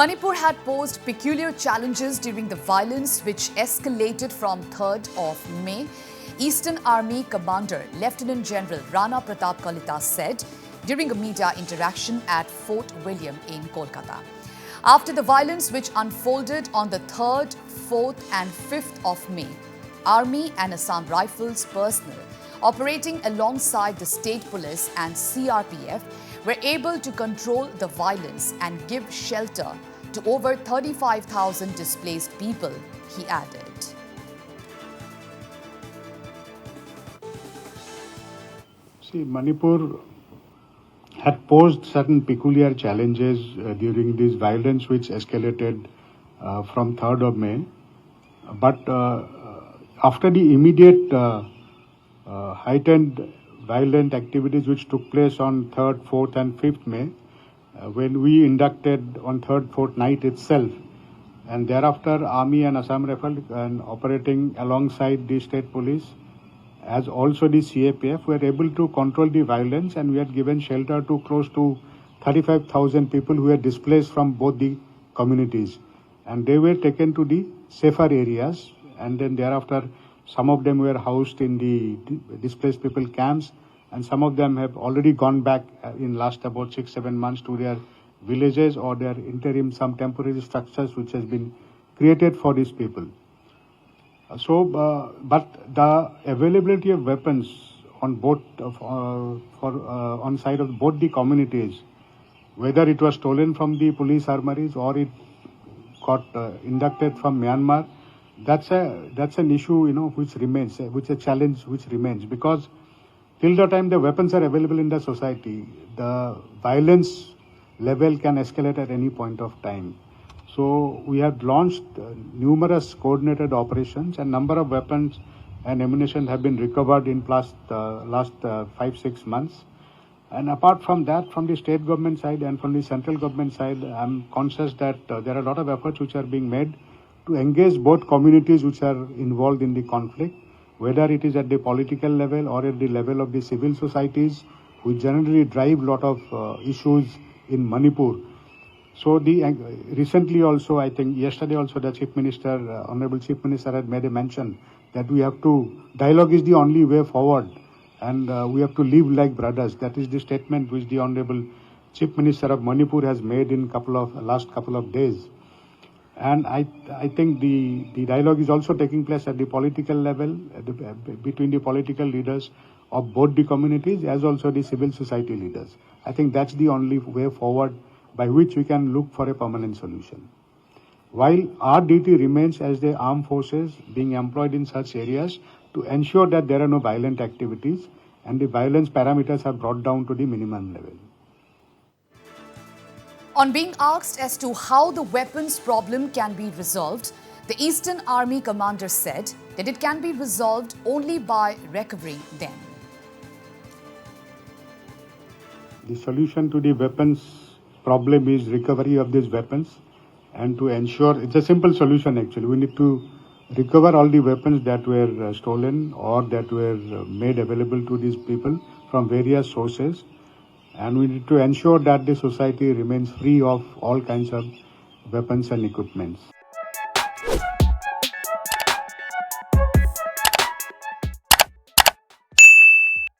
Manipur had posed peculiar challenges during the violence which escalated from 3rd of May. Eastern Army Commander Lieutenant General Rana Pratap Kalita said during a media interaction at Fort William in Kolkata. After the violence which unfolded on the 3rd, 4th and 5th of May, Army and Assam Rifles personnel operating alongside the state police and CRPF were able to control the violence and give shelter to over 35,000 displaced people, he added. See, Manipur had posed certain peculiar challenges during this violence which escalated from 3rd of May. But after the immediate heightened violent activities which took place on 3rd, 4th and 5th May, when we inducted on 3rd, 4th night itself, and thereafter Army and Assam Rifles and operating alongside the state police as also the CRPF were able to control the violence, and we had given shelter to close to 35,000 people who were displaced from both the communities, and they were taken to the safer areas, and then thereafter some of them were housed in the displaced people camps, and some of them have already gone back in last about 6-7 months to their villages or their interim, some temporary structures which has been created for these people. But the availability of weapons on both on side of both the communities, whether it was stolen from the police armories or it got inducted from Myanmar, that's an issue, which remains, which a challenge which remains, because till the time the weapons are available in the society, the violence level can escalate at any point of time. So we have launched numerous coordinated operations, and number of weapons and ammunition have been recovered in last 5-6 months. And apart from that, from the state government side and from the central government side, I'm conscious that there are a lot of efforts which are being made to engage both communities which are involved in the conflict, whether it is at the political level or at the level of the civil societies, who generally drive a lot of issues in Manipur. So recently also, I think yesterday also, the Chief Minister, Honorable Chief Minister had made a mention that we have to, dialogue is the only way forward, and we have to live like brothers. That is the statement which the Honorable Chief Minister of Manipur has made in last couple of days. And I think the dialogue is also taking place at the political level, between the political leaders of both the communities as also the civil society leaders. I think that's the only way forward by which we can look for a permanent solution. While our duty remains as the armed forces being employed in such areas to ensure that there are no violent activities and the violence parameters are brought down to the minimum level. On being asked as to how the weapons problem can be resolved, the Eastern Army commander said that it can be resolved only by recovering them. The solution to the weapons problem is recovery of these weapons, and to ensure, it's a simple solution actually. We need to recover all the weapons that were stolen or that were made available to these people from various sources. And we need to ensure that the society remains free of all kinds of weapons and equipments.